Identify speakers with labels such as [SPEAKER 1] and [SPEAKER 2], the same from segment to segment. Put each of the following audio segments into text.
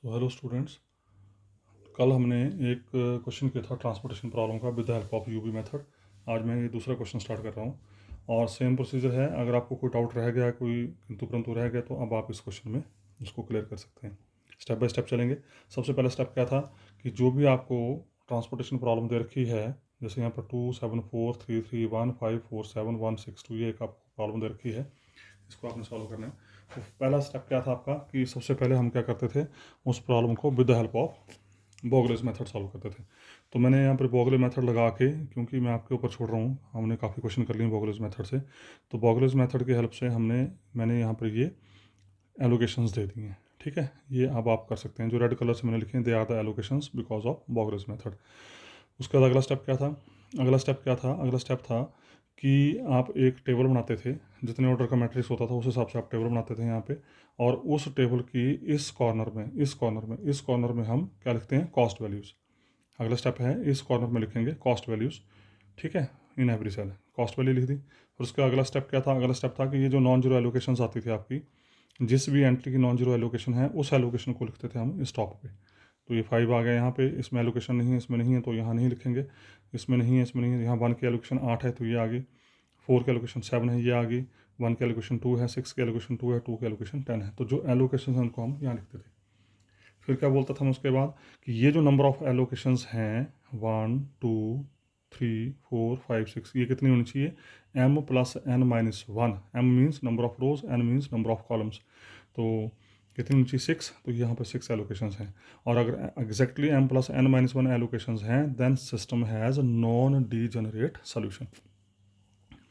[SPEAKER 1] Hello students, कल हमने एक क्वेश्चन किया था ट्रांसपोर्टेशन प्रॉब्लम का with the help of UV method. आज मैं ये दूसरा क्वेश्चन स्टार्ट कर रहा हूँ और सेम प्रोसीजर है। अगर आपको कोई डाउट रह गया, कोई किंतु परंतु रह गया, तो अब आप इस क्वेश्चन में उसको क्लियर कर सकते हैं। स्टेप बाय स्टेप चलेंगे। सबसे पहला स्टेप क्या था कि जो भी आपको ट्रांसपोर्टेशन प्रॉब्लम दे रखी है, जैसे यहाँ पर 27433154716 ये एक आपको प्रॉब्लम दे रखी है, इसको आपने सॉल्व करना है। तो पहला स्टेप क्या था आपका कि सबसे पहले हम क्या करते थे, उस प्रॉब्लम को with the help of Vogel's method solve करते थे। तो मैंने यहाँ पर बॉगले मेथड लगा के, क्योंकि मैं आपके ऊपर छोड़ रहा हूँ, हमने काफ़ी क्वेश्चन कर लिए बॉगलेस मेथड से, तो बॉगलेस मेथड की हेल्प से मैंने यहाँ पर ये एलोकेशंस दे दी हैं। ठीक है, ये अब आप कर सकते हैं। जो रेड कलर से मैंने लिखे हैं, they are the allocations because of Vogel's method. उसके बाद अगला स्टेप क्या था? अगला स्टेप था कि आप एक टेबल बनाते थे, जितने ऑर्डर का मैट्रिक्स होता था उस हिसाब से आप टेबल बनाते थे यहाँ पे। और उस टेबल की इस कॉर्नर में हम क्या लिखते हैं? Cost values. अगला स्टेप है, इस कॉर्नर में लिखेंगे कॉस्ट वैल्यूज़। ठीक है, इन एवरी सेल कॉस्ट वैल्यू लिख दी। फिर उसका अगला स्टेप क्या था? अगला स्टेप था कि ये जो नॉन जीरो एलोकेशंस आती थी आपकी, जिस भी एंट्री की नॉन जीरो एलोकेशन है, उस एलोकेशन को लिखते थे हम इस टॉप पे। तो ये 5 आ गया यहाँ पे, इसमें एलोकेशन नहीं है, इसमें नहीं है, तो यहाँ नहीं लिखेंगे। इसमें नहीं है, इसमें नहीं है। यहाँ 1 की एलोकेशन 8 है, तो ये आ गई। 4 की एलोकेशन 7 है, ये आ गई। 1 की एलोकेशन 2 है, 6 की एलोकेशन 2 है, 2 की एलोकेशन 10 है। तो जो एलोकेशन है उनको हम यहाँ लिखते थे। फिर क्या बोलता था मैं उसके बाद कि ये जो नंबर ऑफ एलोकेशंस हैं 1 2 3 4 5 6, ये कितनी होनी चाहिए? m plus n minus 1। m means number of rose, n means number of columns. तो कितनी होनी चाहिए? 6। तो यहाँ पर 6 एलोकेशंस हैं। और अगर exactly m plus n minus 1 allocations हैं, then system has non degenerate solution.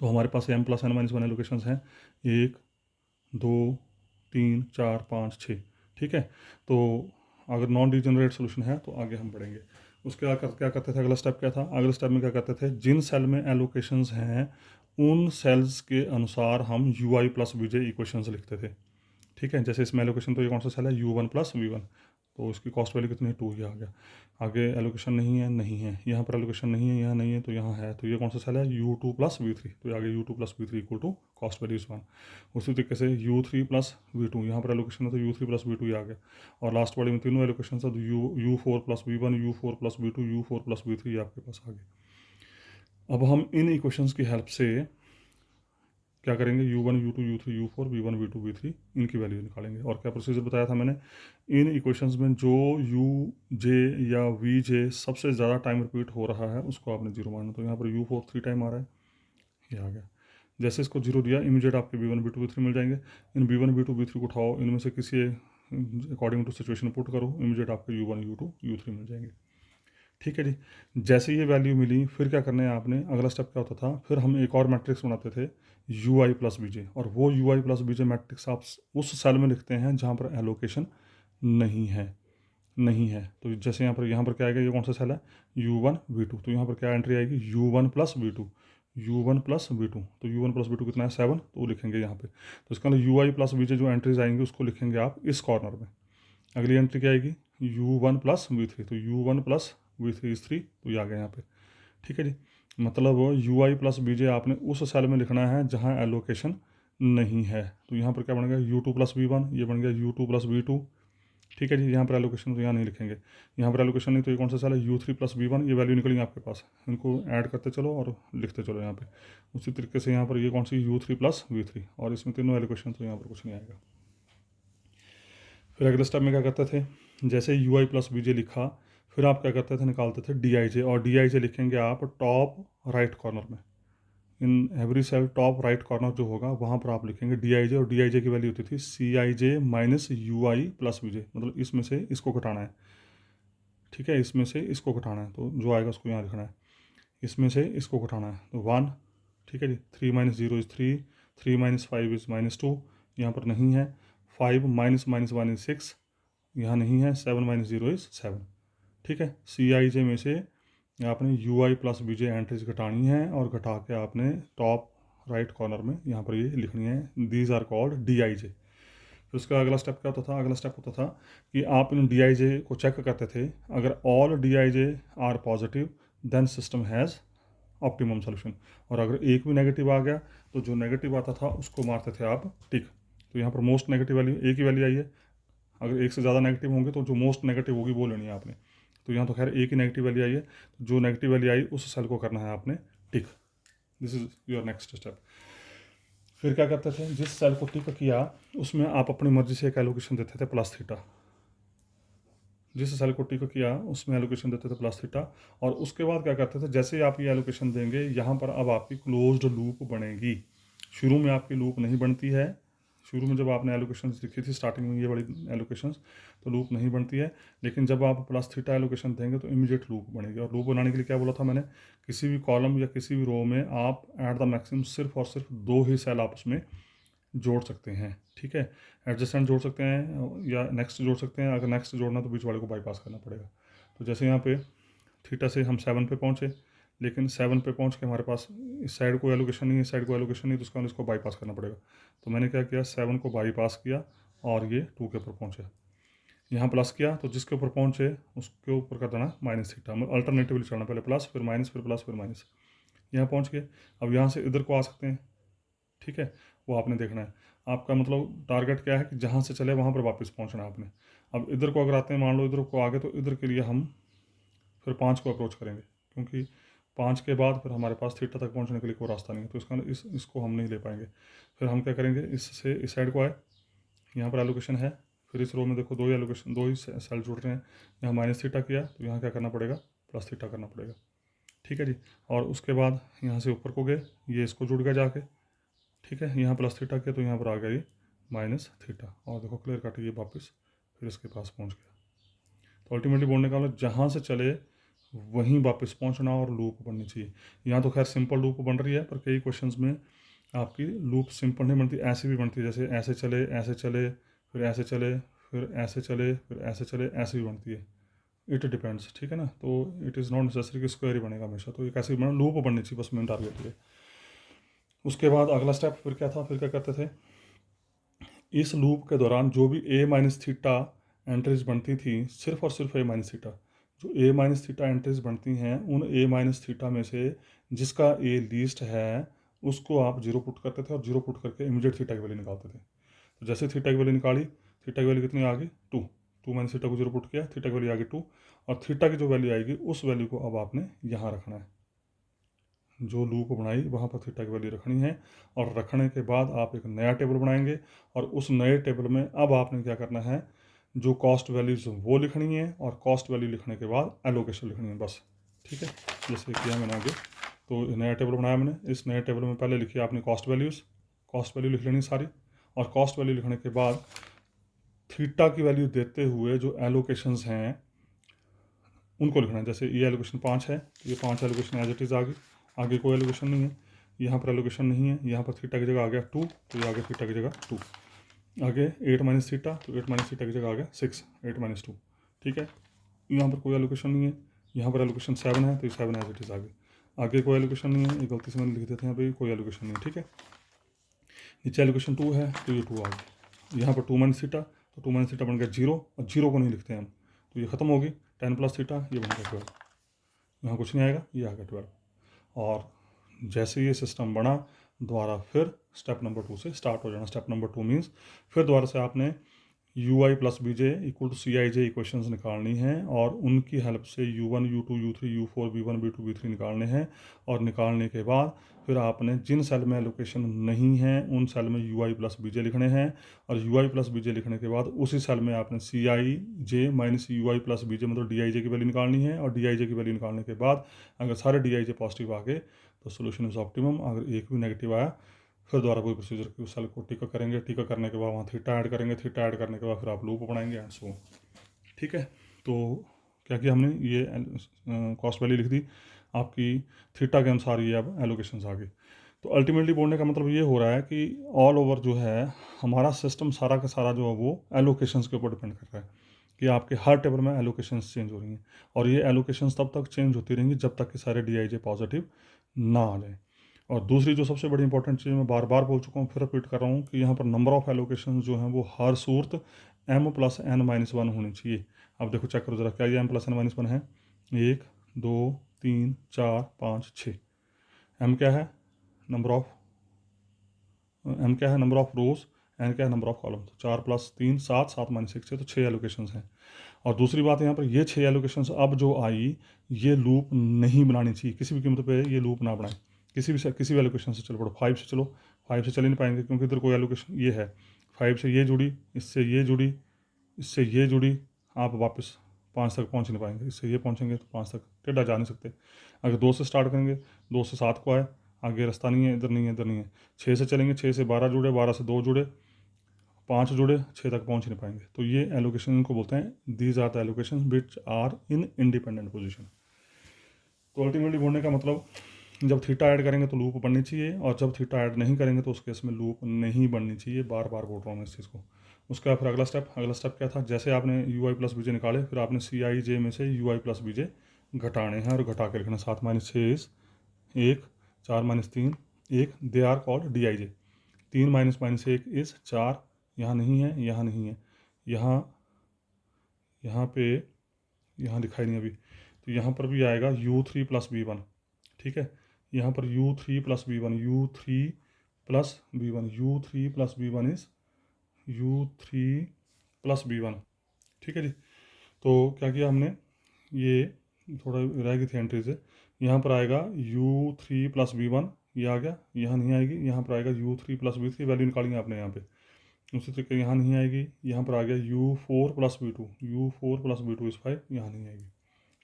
[SPEAKER 1] तो हमारे पास m plus n minus 1 allocations हैं, 1 2 3 4 5 6। ठीक है, तो अगर नॉन डिजेनरेट सोल्यूशन है तो आगे हम बढ़ेंगे। उसके बाद क्या करते थे? अगला स्टेप क्या था? अगले स्टेप में क्या करते थे? जिन सेल में एलोकेशंस हैं उन सेल्स के अनुसार हम U I plus V J equations लिखते थे। ठीक है, जैसे इसमें एलोकेशन, तो ये कौन सा सेल है? U1 plus V1। तो उसकी कॉस्ट वैल्यू कितनी है? 2 ही आ गया। आगे एलोकेशन नहीं है, नहीं है। यहाँ पर एलोकेशन नहीं है, यहाँ नहीं है, तो यहाँ है। तो ये कौन सा सेल है? U2 plus V3। तो ये आगे U2 plus V3 equal to cost value is 1। उसी तरीके से U3 प्लस V2, यहाँ पर एलोकेशन है तो U3 प्लस V2 ही आ गया। और लास्ट वाले में तीनों एलोकेशन है, तो U4 plus V1, U4 plus V2, U4 plus V3 आपके पास आ गए। अब हम इन इक्वेशंस की हेल्प से क्या करेंगे? U1 U2 U3 U4 V1 V2 V3 इनकी वैल्यू निकालेंगे। और क्या प्रोसीजर बताया था मैंने? इन इक्वेशंस में जो U J या V J सबसे ज़्यादा टाइम रिपीट हो रहा है उसको आपने जीरो मानना। तो यहाँ पर U4 3 टाइम आ रहा है, ये आ गया। जैसे इसको जीरो दिया, इमीडिएट आपके V1 V2 V3 मिल जाएंगे। इन V1 V2 V3 को उठाओ, इनमें से किसी अकॉर्डिंग टू सिचुएशन पुट करो, इमीडिएट आपके U1 U2 U3 मिल जाएंगे। ठीक है जी। जैसे ये वैल्यू मिली, फिर क्या करना है आपने? अगला स्टेप क्या होता था? फिर हम एक और मैट्रिक्स बनाते थे, यू आई प्लस बीजे। और वो U I plus B J matrix आप उस सेल में लिखते हैं जहाँ पर एलोकेशन नहीं है। तो जैसे यहाँ पर क्या आएगा? ये कौन सा सेल है? U1 V2। तो यहाँ पर क्या एंट्री आएगी? U1 plus V2, U1 plus V2। तो U1 प्लस V2 कितना है? 7। तो वो लिखेंगे यहाँ पे। तो इसका मतलब यू आई प्लस बीजे जो एंट्रीज आएंगी उसको लिखेंगे आप इस कॉर्नर में। अगली एंट्री क्या आएगी? U1 plus V3। तो U1 प्लस V3 इज 3। तो ये आ गया यहाँ पे। ठीक है जी। मतलब U I plus B J आपने उस सेल में लिखना है जहाँ एलोकेशन नहीं है। तो यहाँ पर क्या बन गया? U2 प्लस V1, ये बन गया U2 प्लस V2। ठीक है जी। यहाँ पर एलोकेशन तो यहाँ नहीं लिखेंगे, यहाँ पर एलोकेशन नहीं, तो ये कौन सा सेल है? U3 plus V1। ये वैल्यू निकलेंगे आपके पास, इनको ऐड करते चलो और लिखते चलो यहाँ पे। उसी तरीके से यहाँ पर ये कौन सी? U3 plus V3। और इसमें तीनों एलोकेशन, तो यहाँ पर कुछ नहीं आएगा। फिर अगले स्टेप में क्या करते थे? जैसे U I plus B J लिखा, फिर आप क्या करते थे? निकालते थे डी आई जे। और डी आई जे लिखेंगे आप टॉप राइट कॉर्नर में। In every cell top right corner जो होगा वहाँ पर आप लिखेंगे डी आई जे। और डी आई जे की वैल्यू होती थी C I J minus U I plus B J. मतलब इसमें से इसको घटाना है। ठीक है, इसमें से इसको घटाना है, तो जो आएगा उसको यहाँ लिखना है। इसमें से इसको घटाना है, तो 1। ठीक है जी। 3 माइनस 0 इज़ 3, 3 माइनस 5 इज़ -2। यहाँ पर नहीं है। 5 माइनस माइनस 1 इज़ 6, यहाँ नहीं है। 7 माइनस 0 इज़ 7। ठीक है, सी आई जे में से आपने U I plus B J entries घटानी है और घटा के आपने टॉप राइट कॉर्नर में यहाँ पर ये लिखनी है। These are called D I J. फिर उसका अगला स्टेप क्या होता था? अगला स्टेप होता था कि आप इन डी आई जे को चेक करते थे। अगर all D I J are positive, then system has optimum solution. और अगर एक भी नेगेटिव आ गया तो जो नेगेटिव आता था उसको मारते थे आप टिक। तो यहाँ पर मोस्ट नेगेटिव वैल्यू एक ही वैल्यू आई है, अगर एक से ज़्यादा नेगेटिव होंगे तो जो मोस्ट नेगेटिव होगी वो लेनी है आपने। तो यहाँ तो खैर एक ही नेगेटिव वैल्यू आई है, तो जो नेगेटिव वैल्यू आई उस सेल को करना है आपने tick. This is your next step. फिर क्या करते थे, जिस सेल को टिक किया उसमें आप अपनी मर्जी से एक एलोकेशन देते थे प्लस थीटा। जिस सेल को टिक किया उसमें एलोकेशन देते थे प्लस थीटा। और उसके बाद क्या करते थे, जैसे ही आप ये एलोकेशन देंगे यहाँ पर अब आपकी क्लोज्ड लूप बनेगी। शुरू में आपकी लूप नहीं बनती है, शुरू में जब आपने एलोकेशन लिखी थी स्टार्टिंग में ये बड़ी एलोकेशंस, तो लूप नहीं बनती है। लेकिन जब आप प्लस थीटा एलोकेशन देंगे तो इमीडिएट लूप बनेगी। और लूप बनाने के लिए क्या बोला था मैंने, किसी भी कॉलम या किसी भी रो में आप एट द मैक्सिमम सिर्फ और सिर्फ 2 ही सेल आप उसमें जोड़ सकते हैं। ठीक है, एडजस्टेंट जोड़ सकते हैं या नेक्स्ट जोड़ सकते हैं। अगर नेक्स्ट जोड़ना तो बीच वाले को बाईपास करना पड़ेगा। तो जैसे यहाँ पे थीटा से हम 7 पे पहुँचे, लेकिन 7 पे पहुँच के हमारे पास इस साइड को एलोकेशन नहीं है, इस साइड को एलोकेशन नहीं, तो उसका इसको बाईपास करना पड़ेगा। तो मैंने क्या किया, 7 को बाईपास किया और ये 2 के ऊपर पहुँचे। यहाँ प्लस किया तो जिसके ऊपर पहुँचे उसके ऊपर कर देना माइनस थीटा, मतलब अल्टरनेटिवली चढ़ना, पहले प्लस फिर माइनस फिर प्लस फिर माइनस। यहाँ पहुँच गए, अब यहाँ से इधर को आ सकते हैं। ठीक है, वो आपने देखना है। आपका मतलब टारगेट क्या है कि जहाँ से चले वहाँ पर वापस पहुँचना है आपने। अब इधर को अगर आते हैं, मान लो इधर को आगे, तो इधर के लिए हम फिर 5 को अप्रोच करेंगे, क्योंकि 5 के बाद फिर हमारे पास थीटा तक पहुँचने के लिए कोई रास्ता नहीं है, तो इसको हम नहीं ले पाएंगे। फिर हम क्या करेंगे, इससे इस साइड को आए, यहाँ पर एलोकेशन है, फिर इस रो में देखो 2 ही एलोकेशन, 2 ही सेल जुड़ रहे हैं। यहाँ माइनस थीटा किया तो यहाँ क्या करना पड़ेगा, प्लस थीटा करना पड़ेगा। ठीक है जी। और उसके बाद यहाँ से ऊपर को गए, ये इसको जुड़ गया जाके। ठीक है, यहाँ प्लस थीटा किया तो यहाँ पर आ गया ये माइनस थीटा, और देखो क्लियर कट ये वापस फिर इसके पास पहुँच गया। तो अल्टीमेटली बोलने का मतलब जहाँ से चले वहीं वापस पहुँचना और लूप बननी चाहिए। यहाँ तो खैर सिंपल लूप बन रही है, पर कई क्वेश्चंस में आपकी लूप सिंपल नहीं बनती, ऐसे भी बनती है, जैसे ऐसे चले ऐसे चले फिर ऐसे चले फिर ऐसे चले फिर ऐसे चले, ऐसे भी बनती है। It depends. ठीक है ना, तो इट इज़ नॉट नेसेसरी कि स्क्वायर ही बनेगा हमेशा, तो एक ऐसी बना लूप बननी चाहिए, बस मेन टारगेट ये। उसके बाद अगला स्टेप फिर क्या था, फिर क्या करते थे, इस लूप के दौरान जो भी ए माइनस थीटा एंट्रीज बनती थी, सिर्फ और सिर्फ ए माइनस थीटा, जो ए माइनस थीटा एंट्रीज बनती हैं उन ए माइनस थीटा में से जिसका ए लीस्ट है उसको आप जीरो पुट करते थे, और जीरो पुट करके इमीडिएट थीटा की वैल्यू निकालते थे। तो जैसे थीटा की वैल्यू निकाली, थीटा की वैल्यू कितनी आ गई, 2 माइनस थीटा को जीरो पुट किया, थीटा की वैल्यू आ गई 2, और थीटा की जो वैल्यू आएगी उस वैल्यू को अब आपने यहाँ रखना है। जो लूप बनाई वहाँ पर थीटा की वैल्यू रखनी है, और रखने के बाद आप एक नया टेबल बनाएंगे, और उस नए टेबल में अब आपने क्या करना है, जो कॉस्ट वैल्यूज वो लिखनी है, और कॉस्ट वैल्यू लिखने के बाद एलोकेशन लिखनी है, बस। ठीक है, जैसे किया मैंने आगे, तो नया टेबल बनाया मैंने, इस नए टेबल में पहले लिखी आपने कॉस्ट वैल्यूज़, कॉस्ट वैल्यू लिख लेनी सारी, और कॉस्ट वैल्यू लिखने के बाद थीटा की वैल्यू देते हुए जो एलोकेशंस हैं उनको लिखना है। जैसे ये एलोकेशन 5 है, तो ये 5 एलोकेशन एज इट इज़ आ गई, आगे कोई एलोकेशन नहीं है, यहाँ पर एलोकेशन नहीं है, यहाँ पर थीटा की जगह आ गया 2, तो ये आगे थीटा की जगह 2, आगे 8 माइनस थीटा, तो 8 माइनस थीटा की जगह आ गया 6, 8 माइनस 2। ठीक है, यहाँ पर कोई एलोकेशन नहीं है, यहाँ पर एलोकेशन 7 है, तो ये 7 एज इट इज़ आ गई, आगे कोई एलोकेशन नहीं है, ये गलती से मैंने लिख दिया था यहाँ पर, कोई एलोकेशन नहीं है। ठीक है, नीचे एलोकेशन 2 है, तो ये 2 आ गई, यहाँ पर 2 माइनस थीटा, तो 2 माइनस थीटा बन गया 0, और 0 को नहीं लिखते हैं हम, तो ये खत्म होगी, 10 प्लस थीटा ये बन गया 12, यहाँ कुछ नहीं आएगा, ये आ गया 12। और जैसे ये सिस्टम बना, दोबारा फिर स्टेप नंबर 2 से स्टार्ट हो जाना। स्टेप नंबर 2 मीन्स फिर दोबारा से आपने U I plus B J equal to C I J equations निकालनी है, और उनकी हेल्प से U1 U2 U3 U4 B1 B2 B3 निकालने हैं। और निकालने के बाद फिर आपने जिन सेल में एलोकेशन नहीं है उन सेल में U I plus B J लिखने हैं, और U I plus B J लिखने के बाद उसी सेल में आपने C I J minus U I plus B J मतलब डी आई जे की वैल्यू निकालनी है, और डी आई जे की वैल्यू निकालने के बाद अगर सारे डी आई जे पॉजिटिव आ गए तो सोल्यूशन इज ऑप्टिमम, अगर एक भी नेगेटिव आया फिर दोबारा कोई प्रोसीजर की उस सेल को टिक करेंगे, टिक करने के बाद वहाँ थीटा ऐड करेंगे, थीटा ऐड करने के बाद फिर आप लूप बनाएंगे एंड सो। ठीक है, तो क्या किया हमने, ये कॉस्ट वैल्यू लिख दी आपकी, थीटा के अनुसार ये अब एलोकेशंस आ गई। तो अल्टीमेटली बोलने का मतलब ये हो रहा है कि ऑल ओवर जो है हमारा सिस्टम सारा का सारा जो है वो एलोकेशंस के ऊपर डिपेंड कर रहा है, कि आपके हर टेबल में एलोकेशंस चेंज हो रही हैं, और ये एलोकेशंस तब तक चेंज होती रहेंगी जब तक कि सारे डी आई जे पॉजिटिव ना आ जाए। और दूसरी जो सबसे बड़ी इंपॉर्टेंट चीज़ मैं बार बार बोल चुका हूँ, फिर रिपीट कर रहा हूँ, कि यहाँ पर नंबर ऑफ़ एलोकेशन जो हैं वो हर सूरत m प्लस n माइनस 1 होनी चाहिए। अब देखो चेक करो ज़रा, क्या ये m प्लस n माइनस 1 है, 1 2 3 4 5 6, m क्या है, नंबर ऑफ m क्या है, नंबर ऑफ रोज, एन क्या है, नंबर ऑफ कॉलम। तो 4 + 3 7, 7 - 1 6, तो 6 एलोकेशंस हैं। और दूसरी बात यहाँ पर, ये 6 एलोकेशंस अब जो आई, ये लूप नहीं बनानी चाहिए, किसी भी कीमत पे ये लूप ना बनाए। किसी भी एलोकेशन से चलो पड़ो, 5 से चलो, 5 से चल ही नहीं पाएंगे क्योंकि इधर कोई एलोकेशन ये है, 5 से ये जुड़ी, इससे ये जुड़ी, इससे ये जुड़ी, आप वापस 5 तक पहुँच नहीं पाएंगे। इससे ये पहुँचेंगे तो 5 तक टेढ़ा जा नहीं सकते। अगर 2 से स्टार्ट करेंगे, 2 से 7 को आए, आगे रास्ता नहीं है, इधर नहीं है, इधर नहीं है। 6 से चलेंगे, 6 से 12 जुड़े, 12 से 2 जुड़े, 5 जुड़े, 6 तक पहुँच नहीं पाएंगे। तो ये एलोकेशन इनको बोलते हैं, these are the allocation which are in independent position. तो अल्टीमेटली बोलने का मतलब, जब थीटा ऐड करेंगे तो लूप बननी चाहिए, और जब थीटा ऐड नहीं करेंगे तो उस केस में लूप नहीं बननी चाहिए। बार बार बोल रहा हूँ मैं इस चीज़ को। उसका फिर अगला स्टेप क्या था, जैसे आपने यू आई प्लस बीजे निकाले, फिर आपने सी आई जे में से यू आई प्लस बीजे घटाने हैं और घटा के लिखना। 7 - 6 is 1, 4 - 3 1, they are called D I J. 3 - 1 is 4, यहाँ नहीं है, यहाँ नहीं है, यहाँ पे, यहाँ दिखाई नहीं अभी, तो यहाँ पर भी आएगा u3 + b1। ठीक है, यहाँ पर u3 + b1, u3 + b1, u3 + b1 is u3 + b1। ठीक है जी। तो क्या किया हमने, ये थोड़ा रह गई थी एंट्री से, यहाँ पर आएगा u3 + b1, ये आ गया, यहाँ नहीं आएगी, यहाँ पर आएगा u3 + b3, वैल्यू निकालेंगे आपने यहाँ पे। उसी तरीके यहाँ नहीं आएगी, यहाँ पर आ गया u4 + b2, u4 + b2 is 5, यहाँ नहीं आएगी।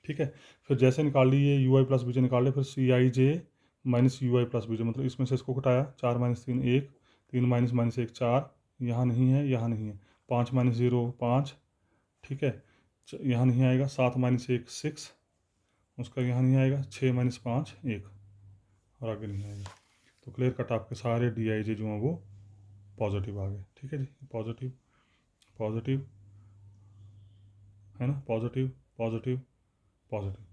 [SPEAKER 1] ठीक है, फिर जैसे निकाल ली ये यू आई प्लस बीजे निकाल ले, फिर सी I J minus U I plus बीजे, मतलब इसमें से इसको घटाया, 4 - 3 1, 3 - 1 4, यहाँ नहीं है, यहाँ नहीं है, 5 - 0 5। ठीक है, यहाँ नहीं आएगा, 7 - 1 6, उसका यहाँ नहीं आएगा, 6 - 5 1, और आगे नहीं आएगा। तो क्लियर कट आपके सारे डी आई जे जो हैं वो पॉजिटिव आ गए। ठीक है जी, पॉजिटिव पॉजिटिव है ना, पॉजिटिव पॉजिटिव पॉजिटिव।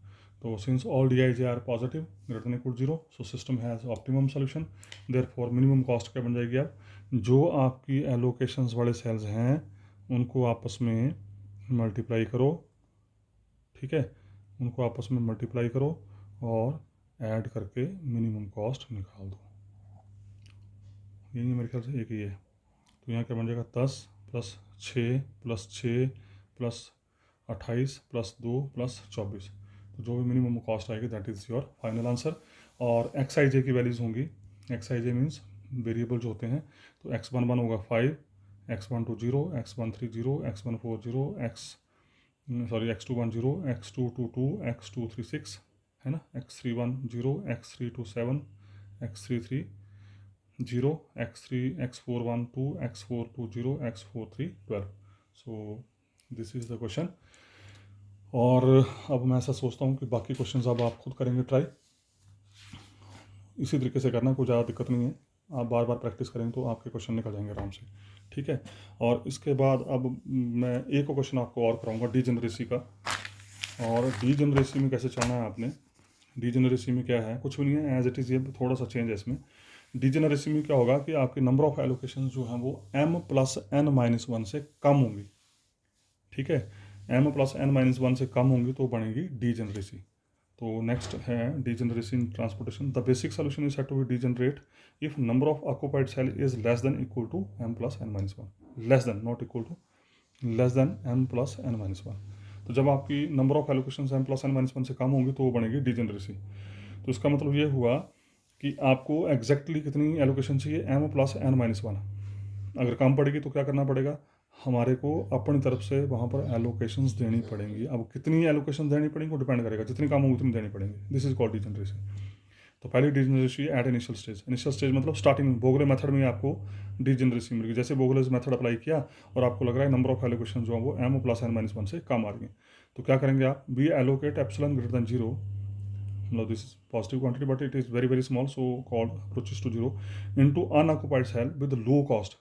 [SPEAKER 1] तो since all D I J are positive greater than equal 0, so system has optimum solution. Therefore minimum cost क्या बन जाएगी, अब जो आपकी एलोकेशंस वाले सेल्स हैं उनको आपस में मल्टीप्लाई करो। ठीक है, उनको आपस में मल्टीप्लाई करो और ऐड करके मिनिमम कॉस्ट निकाल दो। यही मेरे ख्याल से एक ही है। तो यहाँ क्या बन जाएगा, 10 + 6 + 6 + 28 + 2 + 24। तो जो भी मिनिमम कॉस्ट आएगी that is your final answer. और एक्स आई जे की वैल्यूज़ होंगी, x I J means variable जो होते हैं, तो x11 होगा 5, x12 0, x13 0, x14 0, x21 0, x22 2, x23 6, है ना, x31 0, x32 7, x33 0, x41 2, x42 0, x43 12। So this is the question. और अब मैं ऐसा सोचता हूँ कि बाकी क्वेश्चंस अब आप खुद करेंगे ट्राई, इसी तरीके से करना, कोई ज़्यादा दिक्कत नहीं है। आप बार बार प्रैक्टिस करेंगे तो आपके क्वेश्चन निकल जाएंगे आराम से। ठीक है, और इसके बाद अब मैं एक क्वेश्चन आपको और कराऊंगा डीजेनरेसी का। और डीजेनरेसी में कैसे चलना है आपने, डीजेनरेसी में क्या है, कुछ भी नहीं है, एज इट इज़, ये थोड़ा सा चेंज है इसमें। डीजेनरेसी में क्या होगा कि आपके नंबर ऑफ एलोकेशन जो हैं वो m + n - 1 से कम होंगी। ठीक है, m + n - 1 से कम होंगी तो बनेगी डीजेनरेसी। तो नेक्स्ट है degeneracy in transportation. The basic solution is said to be degenerate if number of occupied cell is less than equal to m + n - 1, less than, not equal to, less than m + n - 1। तो जब आपकी number of allocation m + n - 1 से कम होंगी तो वो बनेगी degeneracy. तो इसका मतलब ये हुआ कि आपको एग्जैक्टली कितनी एलोकेशन चाहिए, m + n - 1। अगर कम पड़ेगी तो क्या करना पड़ेगा, हमारे को अपनी तरफ से वहाँ पर एलोकेशंस देनी पड़ेंगी। अब कितनी एलोकेशन देनी पड़ेंगी वो डिपेंड करेगा, जितनी कम होगी उतनी देनी पड़ेंगी। This is called degeneracy. तो पहली degeneracy at initial stage, initial stage मतलब स्टार्टिंग में, बोगले मेथड में आपको डीजेनरेसी मिलेगी। जैसे बोगले मेथड अप्लाई किया और आपको लग रहा है नंबर ऑफ एलोकेशन जो है वो m + n - 1 से कम आ रही है, तो क्या करेंगे आप, be allocate epsilon greater than 0, मतलब this is positive quantity but it is very very small, so called approaches to 0 into unoccupied cell with low cost.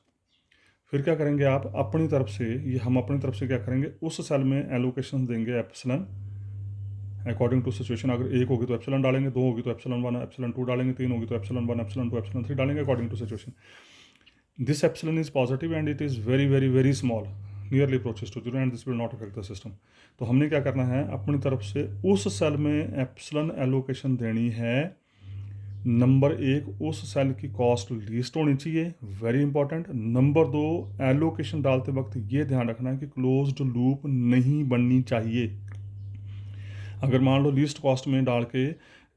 [SPEAKER 1] फिर क्या करेंगे आप अपनी तरफ से, ये हम अपनी तरफ से क्या करेंगे, उस सेल में एलोकेशन देंगे एप्सिलॉन अकॉर्डिंग टू सिचुएशन। अगर 1 होगी तो एप्सिलॉन डालेंगे, 2 होगी तो एप्सिलॉन 1 एप्सिलॉन 2 डालेंगे, 3 होगी तो एप्सिलॉन 1 एप्सिलॉन 2 एप्सिलॉन 3 डालेंगे according to situation. This epsilon is positive and it is very very very small, nearly approaches to 0 and this will not affect the system. तो हमने क्या करना है, अपनी तरफ से उस सेल में एप्सिलॉन एलोकेशन देनी है नंबर 1 उस सेल की कॉस्ट लीस्ट होनी चाहिए, वेरी इंपॉर्टेंट। नंबर 2 एलोकेशन डालते वक्त ये ध्यान रखना है कि क्लोज्ड लूप नहीं बननी चाहिए। अगर मान लो लीस्ट कॉस्ट में डाल के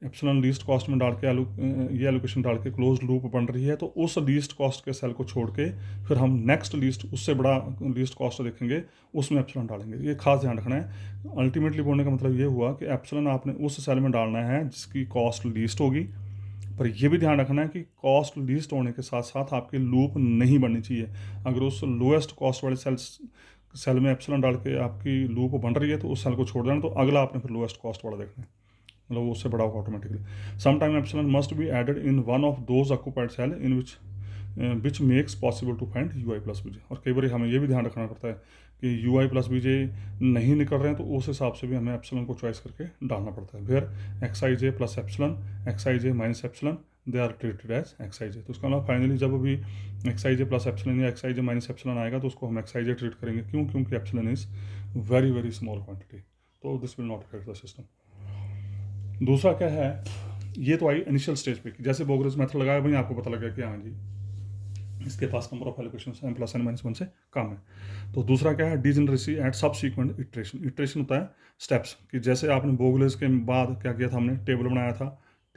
[SPEAKER 1] एप्सिलॉन लीस्ट कॉस्ट में डाल के ये एलोकेशन डाल के क्लोज लूप बन रही है, तो उस लीस्ट कॉस्ट के सेल को छोड़ के फिर हम नेक्स्ट लीस्ट उससे बड़ा लीस्ट कॉस्ट देखेंगे, उसमें एप्सिलॉन डालेंगे। ये खास ध्यान रखना है। अल्टीमेटली बोलने का मतलब ये हुआ कि एप्सिलॉन आपने उस सेल में डालना है जिसकी कॉस्ट लीस्ट होगी, पर यह भी ध्यान रखना है कि कॉस्ट लीस्ट होने के साथ साथ आपकी लूप नहीं बननी चाहिए। अगर उस लोएस्ट कॉस्ट वाले सेल में एप्सिलॉन डाल के आपकी लूप बन रही है तो उस सेल को छोड़ देना, तो अगला आपने फिर लोएस्ट कॉस्ट वाला देखना है, मतलब वो उससे बड़ा होगा automatically. Some time epsilon must be added in one of those occupied cell in which makes possible to find U I plus B J. और कई बार हमें ये भी ध्यान रखना पड़ता है कि यू आई प्लस बीजे नहीं निकल रहे हैं, तो उस हिसाब से भी हमें एप्सिलॉन को चॉइस करके डालना पड़ता है। फिर X I J plus epsilon, X I J minus epsilon, they are treated as X I J. तो उसका मतलब फाइनली जब भी X I J plus epsilon या X I J minus epsilon आएगा तो उसको हम एक्स आई जे ट्रीट करेंगे। क्यों? क्योंकि epsilon is very very small quantity, तो this will not affect the system. दूसरा क्या है, ये तो आई इनिशियल स्टेज पे कि जैसे बोगरेज मेथड लगाया भाई आपको पता लगा कि हाँ जी इसके पास number of allocations m plus n minus 1 से कम है। तो दूसरा क्या है, degeneracy at subsequent iteration. Iteration होता है स्टेप्स, कि जैसे आपने बोगलेज के बाद क्या किया था, हमने टेबल बनाया था,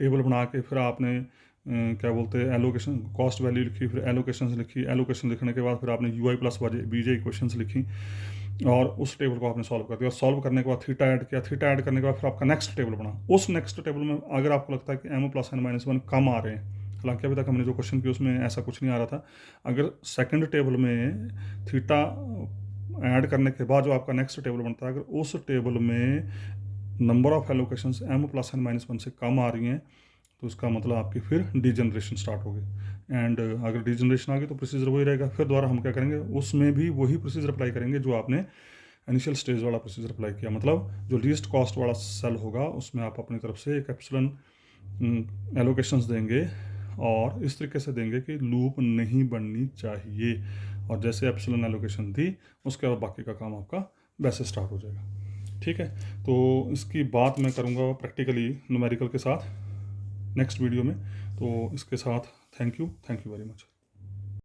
[SPEAKER 1] टेबल बना के फिर आपने क्या बोलते हैं एलोकेशन कॉस्ट वैल्यू लिखी, फिर एलोकेशन लिखी, एलोकेशन लिखने के बाद फिर आपने U I plus B J equations लिखी और उस टेबल को आपने सॉल्व कर दिया। और सॉल्व करने के बाद थीटा ऐड किया, थीटा ऐड करने के बाद फिर आपका नेक्स्ट टेबल बना। उस नेक्स्ट टेबल में अगर आपको लगता है कि m प्लस n माइनस 1 कम आ रहे हैं, हालांकि अभी तक हमने जो क्वेश्चन किया उसमें ऐसा कुछ नहीं आ रहा था, अगर सेकंड टेबल में थीटा ऐड करने के बाद जो आपका नेक्स्ट टेबल बनता है, अगर उस टेबल में number of allocations m plus n minus 1 से कम आ रही हैं, तो इसका मतलब आपकी फिर डीजनरेशन स्टार्ट होगी। एंड अगर डीजनरेशन आ गई तो प्रोसीजर वही रहेगा। फिर दोबारा हम क्या करेंगे, उसमें भी वही प्रोसीजर अप्लाई करेंगे जो आपने इनिशियल स्टेज वाला प्रोसीजर अप्लाई किया। मतलब जो लीस्ट कॉस्ट वाला सेल होगा उसमें आप अपनी तरफ से एक एप्सिलॉन एलोकेशंस देंगे और इस तरीके से देंगे कि लूप नहीं बननी चाहिए। और जैसे एप्सिलॉन एलोकेशन दी उसके बाद बाकी का काम आपका वैसे स्टार्ट हो जाएगा। ठीक है, तो इसकी बात मैं करूँगा प्रैक्टिकली न्यूमेरिकल के साथ नेक्स्ट वीडियो में। तो इसके साथ थैंक यू वेरी मच।